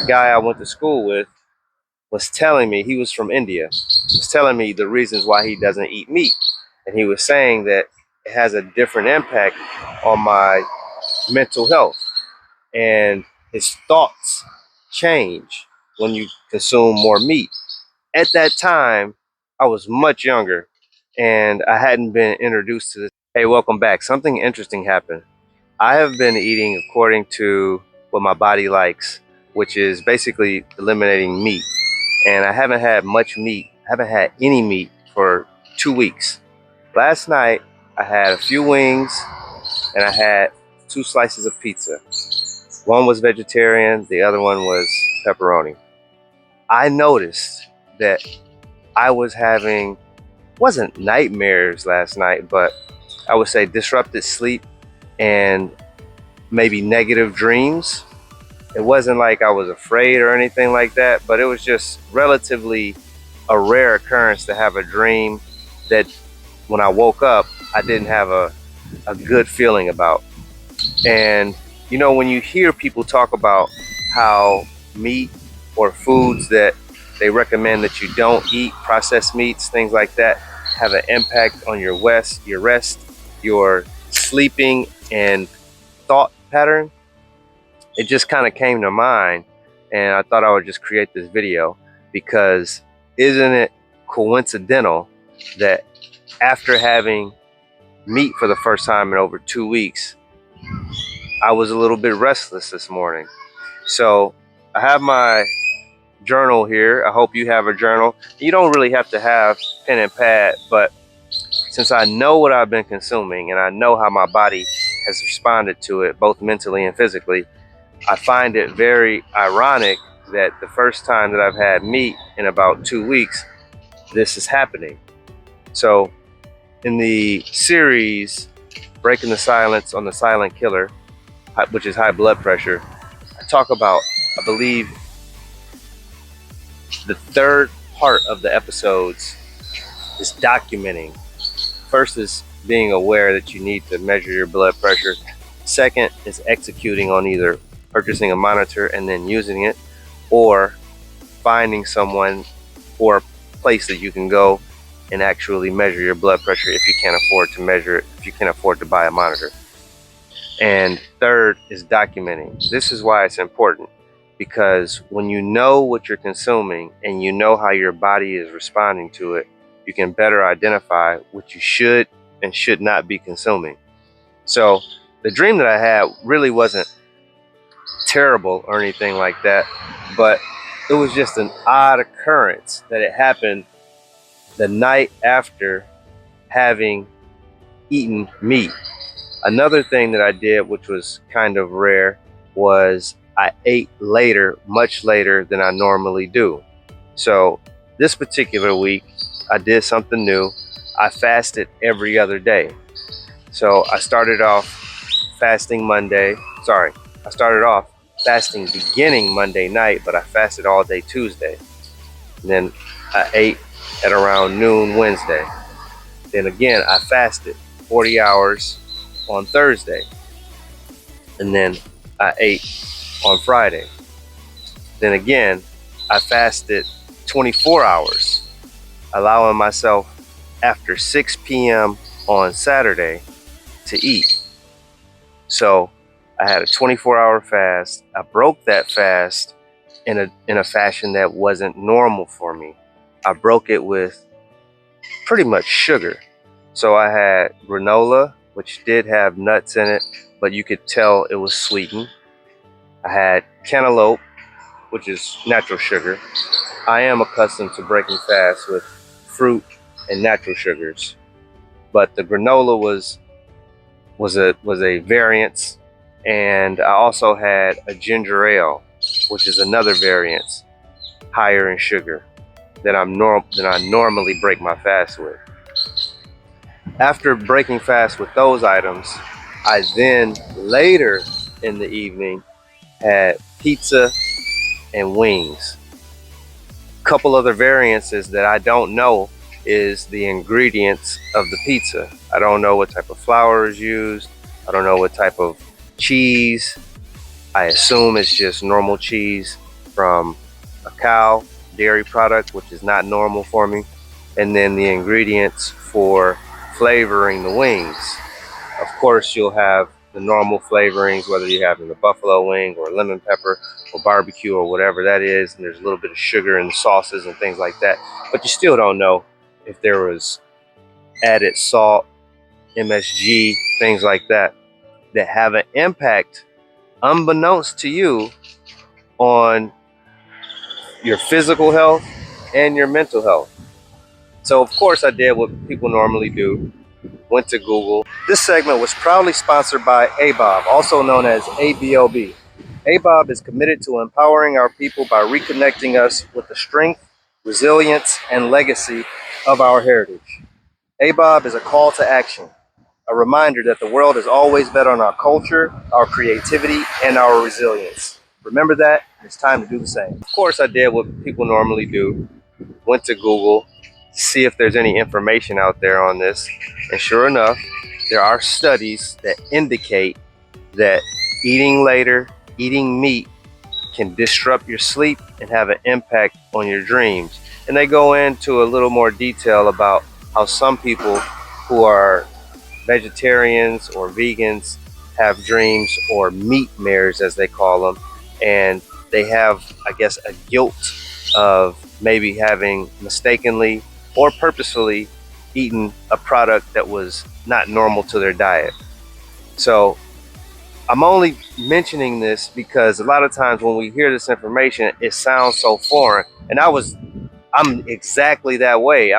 The guy I went to school with was telling me, he was from India, was telling me the reasons why he doesn't eat meat. And he was saying that it has a different impact on my mental health. And his thoughts change when you consume more meat. At that time, I was much younger and I hadn't been introduced to this. Hey, welcome back. Something interesting happened. I have been eating according to what my body likes, which is basically eliminating meat. And I haven't had much meat, I haven't had any meat for 2 weeks. Last night, I had a few wings and I had 2 slices of pizza. One was vegetarian, the other one was pepperoni. I noticed that I was having, wasn't nightmares last night, but I would say disrupted sleep and maybe negative dreams. It wasn't like I was afraid or anything like that, but it was just relatively a rare occurrence to have a dream that when I woke up, I didn't have a good feeling about. And you know, when you hear people talk about how meat or foods that they recommend that you don't eat, processed meats, things like that, have an impact on your rest, your sleeping and thought pattern, it just kind of came to mind. And I thought I would just create this video because isn't it coincidental that after having meat for the first time in over 2 weeks, I was a little bit restless this morning. So I have my journal here. I hope you have a journal. You don't really have to have pen and pad, but since I know what I've been consuming and I know how my body has responded to it, both mentally and physically, I find it very ironic that the first time that I've had meat in about 2 weeks, this is happening. So in the series, Breaking the Silence on the Silent Killer, which is high blood pressure, I talk about, I believe, the third part of the episodes is documenting. First is being aware that you need to measure your blood pressure. Second is executing on either purchasing a monitor and then using it, or finding someone or a place that you can go and actually measure your blood pressure if you can't afford to measure it, if you can't afford to buy a monitor. And third is documenting. This is why it's important, because when you know what you're consuming and you know how your body is responding to it, you can better identify what you should and should not be consuming. So the dream that I had really wasn't terrible or anything like that, but it was just an odd occurrence that it happened the night after having eaten meat. Another thing that I did, which was kind of rare, was I ate later, much later than I normally do. So this particular week, I did something new. I fasted every other day. So I started off fasting Monday. Sorry, I started off fasting beginning Monday night, but I fasted all day Tuesday. And then I ate at around noon Wednesday. Then again, I fasted 40 hours on Thursday. And then I ate on Friday. Then again, I fasted 24 hours, allowing myself after 6 p.m. on Saturday to eat. So I had a 24-hour fast. I broke that fast in a fashion that wasn't normal for me. I broke it with pretty much sugar. So I had granola, which did have nuts in it, but you could tell it was sweetened. I had cantaloupe, which is natural sugar. I am accustomed to breaking fast with fruit and natural sugars, but the granola was a variance, and I also had a ginger ale, which is another variance, higher in sugar than I normally break my fast with. After breaking fast with those items, I then later in the evening had pizza and wings. A couple other variances that I don't know is the ingredients of the pizza. I don't know what type of flour is used. I don't know what type of cheese. I assume it's just normal cheese from a cow dairy product, which is not normal for me, and then the ingredients for flavoring the wings. Of course, you'll have the normal flavorings, whether you're having the buffalo wing or lemon pepper or barbecue or whatever that is, and there's a little bit of sugar in the sauces and things like that, but you still don't know if there was added salt, MSG, things like that have an impact unbeknownst to you on your physical health and your mental health. So of course I did what people normally do, went to Google. This segment was proudly sponsored by ABOB, also known as ABOB. ABOB is committed to empowering our people by reconnecting us with the strength, resilience, and legacy of our heritage. ABOB is a call to action, a reminder that the world is always bet on our culture, our creativity, and our resilience. Remember that, it's time to do the same. Of course, I did what people normally do, went to Google, see if there's any information out there on this, and sure enough, there are studies that indicate that eating later, eating meat, can disrupt your sleep and have an impact on your dreams. And they go into a little more detail about how some people who are vegetarians or vegans have dreams, or meat mares as they call them, and they have, I guess, a guilt of maybe having mistakenly or purposefully eaten a product that was not normal to their diet. So I'm only mentioning this because a lot of times when we hear this information, it sounds so foreign. And I'm exactly that way.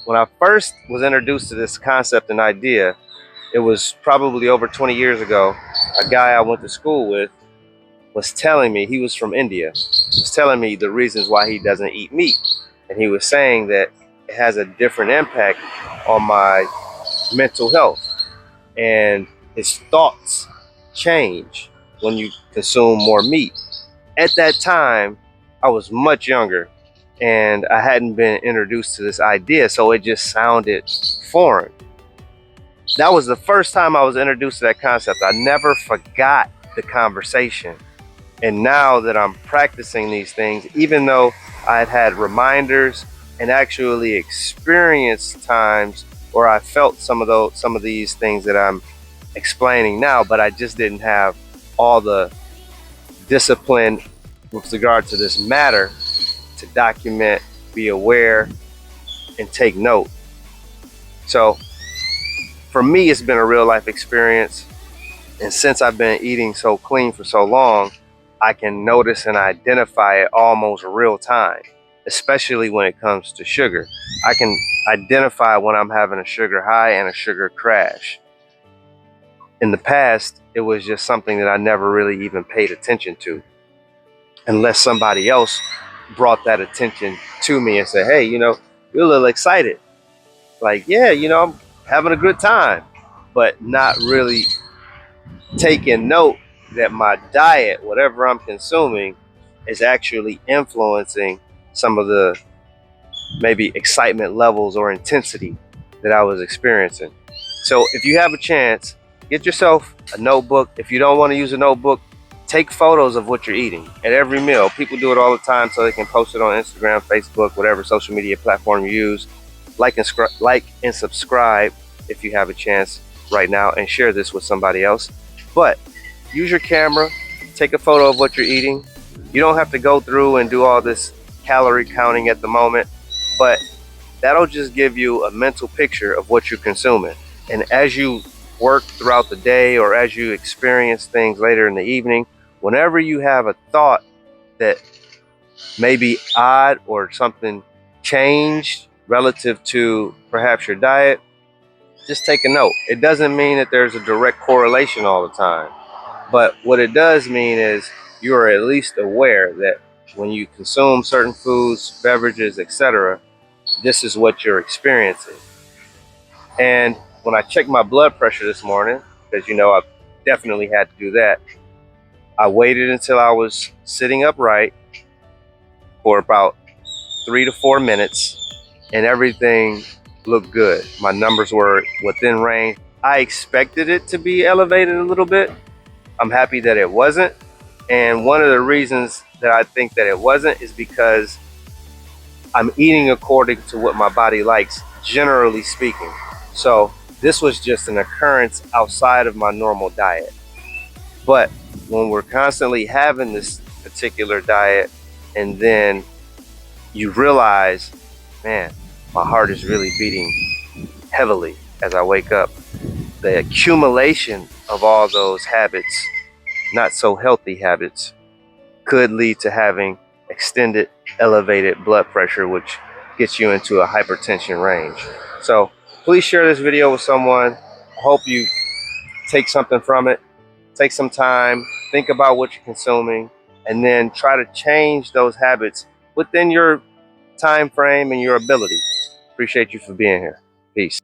When I first was introduced to this concept and idea, it was probably over 20 years ago. A guy I went to school with was telling me, he was from India, was telling me the reasons why he doesn't eat meat. And he was saying that it has a different impact on my mental health. And his thoughts change when you consume more meat. At that time, I was much younger and I hadn't been introduced to this idea, so it just sounded foreign. That was the first time I was introduced to that concept. I never forgot the conversation. And now that I'm practicing these things, even though I've had reminders and actually experienced times where I felt some of these things that I'm explaining now, but I just didn't have all the discipline with regard to this matter to document, be aware, and take note. So for me, it's been a real life experience. And since I've been eating so clean for so long, I can notice and identify it almost real time, especially when it comes to sugar. I can identify when I'm having a sugar high and a sugar crash. In the past, it was just something that I never really even paid attention to, unless somebody else brought that attention to me and said, hey, you're a little excited. Like, yeah, I'm having a good time, but not really taking note that my diet, whatever I'm consuming, is actually influencing some of the maybe excitement levels or intensity that I was experiencing. So if you have a chance, get yourself a notebook. If you don't want to use a notebook, take photos of what you're eating at every meal. People do it all the time so they can post it on Instagram, Facebook, whatever social media platform you use. Like and subscribe if you have a chance right now, and share this with somebody else. But use your camera, take a photo of what you're eating. You don't have to go through and do all this calorie counting at the moment, but that'll just give you a mental picture of what you're consuming. And as you work throughout the day, or as you experience things later in the evening, whenever you have a thought that may be odd or something changed relative to perhaps your diet, just take a note. It doesn't mean that there's a direct correlation all the time, but what it does mean is you are at least aware that when you consume certain foods, beverages, etc., this is what you're experiencing. And when I checked my blood pressure this morning, because I definitely had to do that, I waited until I was sitting upright for about 3 to 4 minutes, and everything looked good. My numbers were within range. I expected it to be elevated a little bit. I'm happy that it wasn't. And one of the reasons that I think that it wasn't is because I'm eating according to what my body likes, generally speaking. So this was just an occurrence outside of my normal diet. But when we're constantly having this particular diet, and then you realize, man, my heart is really beating heavily as I wake up, the accumulation of all those habits, not so healthy habits, could lead to having extended elevated blood pressure, which gets you into a hypertension range. So please share this video with someone. I hope you take something from it. Take some time, think about what you're consuming, and then try to change those habits within your time frame and your ability. Appreciate you for being here. Peace.